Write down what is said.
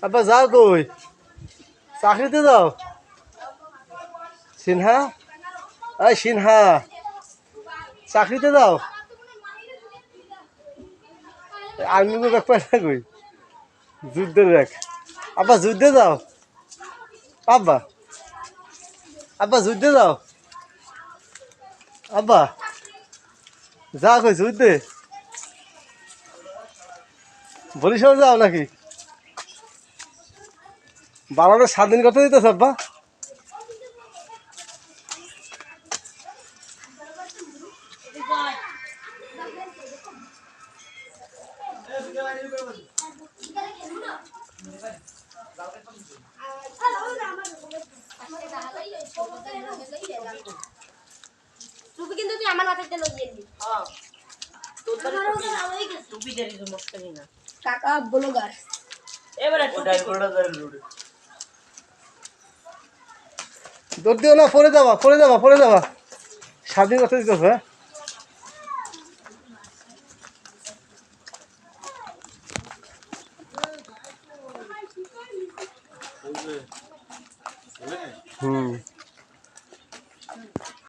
আব্বা যাও কই চাকরিতে যাও সিনহা এই সিনহা চাকরিতে যাও আর্মি ব্যাগ পাই না কই যুদ্ধের ব্যাগ আব্বা যুদ্ধে যাও আব্বা আব্বা যুদ্ধে যাও আব্বা যা কই যুদ্ধে বরিশাল যাও নাকি বাংলাদেশ স্বাধীন করতে দিতেছ আব্বা কিন্তু তুই আমার মাথায় লইয়ে দিলি কাকা ব্লগার এবারে দৌড় দিও না পড়ে যাবা স্বাধীন করতে দিতেছ হ্যাঁ